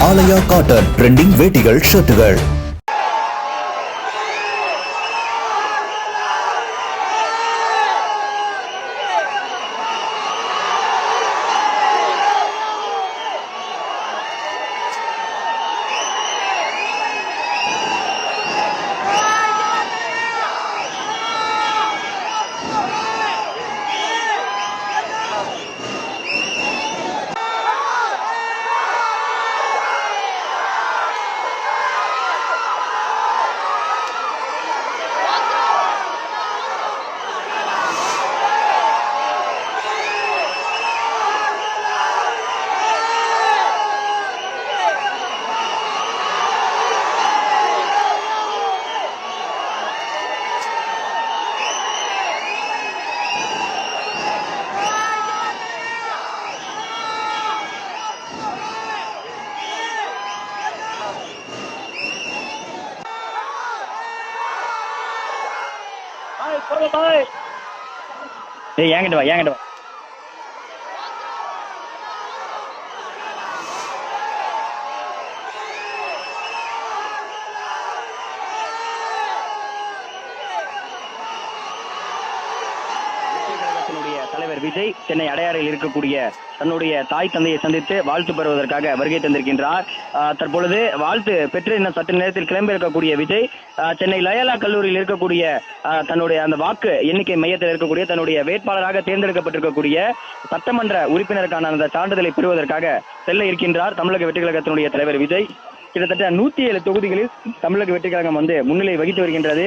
ஆலயா cotton trending வேட்டிகள் ஷர்ட்டுகள். ஏங்கிட்டு வா ஏங்கிட்டு வா. தலைவர் விஜய் சென்னை அடையாறில் இருக்கக்கூடிய தன்னுடைய தாய் தந்தையை சந்தித்து வாழ்த்து பெறுவதற்காக வருகை தந்திருக்கின்றார். தற்பொழுது வாழ்த்து பெற்று இன்னும் சற்று நேரத்தில் கிளம்பி இருக்கக்கூடிய விஜய் சென்னை லயோலா கல்லூரியில் இருக்கக்கூடிய தன்னுடைய அந்த வாக்கு எண்ணிக்கை மையத்தில் இருக்கக்கூடிய தன்னுடைய வேட்பாளராக தேர்ந்தெடுக்கப்பட்டிருக்கக்கூடிய சட்டமன்ற உறுப்பினருக்கான அந்த சான்றிதழை பெறுவதற்காக செல்ல இருக்கின்றார் தமிழக வெற்றி கழகத்தினுடைய தலைவர் விஜய். கிட்டத்தட்ட 107 தொகுதிகளில் தமிழக வெற்றி கழகம் முன்னிலை வகித்து வருகின்றது.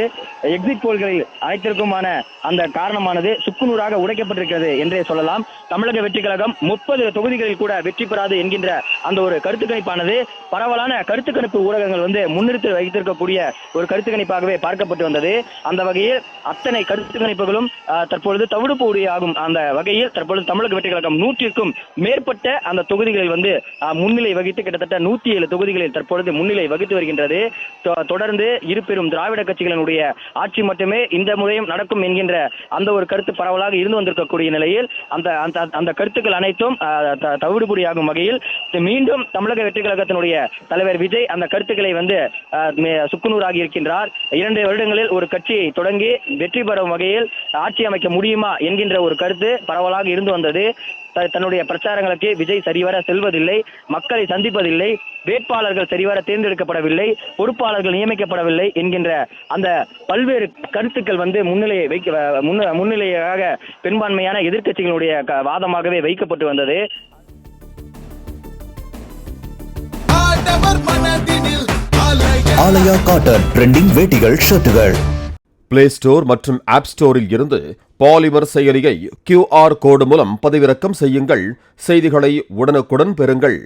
எக்ஸிட் போல்களில் அனைத்திற்குமான அந்த காரணமானது சுக்குநூறாக உடைக்கப்பட்டிருக்கிறது என்றே சொல்லலாம். தமிழக வெற்றி கழகம் 30 தொகுதிகளில் கூட வெற்றி பெறாது என்கின்ற அந்த ஒரு கருத்து கணிப்பானது பரவலான கருத்து கணிப்பு ஊடகங்கள் முன்னிறுத்தி வைத்திருக்கக்கூடிய ஒரு கருத்து கணிப்பாகவே பார்க்கப்பட்டு வந்தது. அந்த வகையில் அத்தனை கருத்து கணிப்புகளும் தற்பொழுது தவிடுப்பு ஆகும் அந்த வகையில் தற்பொழுது தமிழக வெற்றி கழகம் 100க்கும் மேற்பட்ட அந்த தொகுதிகளில் முன்னிலை வகித்து கிட்டத்தட்ட 107 தொகுதிகளில் தற்பொழுது முன்னிலை வகித்து வருகின்றது. தொடர்ந்து இரு பெரும் திராவிட கட்சிகளினுடைய ஆட்சி மட்டுமே இந்த முறையும் நடக்கும் என்கின்ற அந்த ஒரு கருத்து பரவலாக இருந்து வந்திருக்கக்கூடிய நிலையில் அந்த கருத்துக்கள் அனைத்தும் தவிடுபொடியாகும் வகையில் மீண்டும் தமிழக வெற்றி கழகத்தினுடைய தலைவர் விஜய் அந்த கருத்துக்களை சுக்குநூறாகி இருக்கின்றார். 2 வருடங்களில் ஒரு கட்சியை தொடங்கி வெற்றி பெறும் வகையில் ஆட்சி அமைக்க முடியுமா என்கின்ற ஒரு கருத்து பரவலாக இருந்து வந்தது. தன்னுடைய பிரச்சாரங்களுக்கு விஜய் சரிவர செல்வதில்லை, மக்களை சந்திப்பதில்லை, வேட்பாளர்கள் சரிவர தேர்ந்தெடுக்கப்படவில்லை, பொறுப்பாளர்கள் நியமிக்கப்படவில்லை என்கின்ற அந்த பல்வேறு கருத்துக்கள் முன்னிலையாக பெரும்பான்மையான எதிர்க்கட்சிகளுடைய வாதமாகவே வைக்கப்பட்டு வந்தது. ஆலயா காட்டன் ட்ரெண்டிங் வேட்டிகள் ஷர்ட்டுகள். பிளே ஸ்டோர் மற்றும் ஆப் ஸ்டோரில் இருந்து பாலிமர் செயலியை QR கோடு மூலம் பதிவிறக்கம் செய்யுங்கள். செய்திகளை உடனுக்குடன் பெறுங்கள்.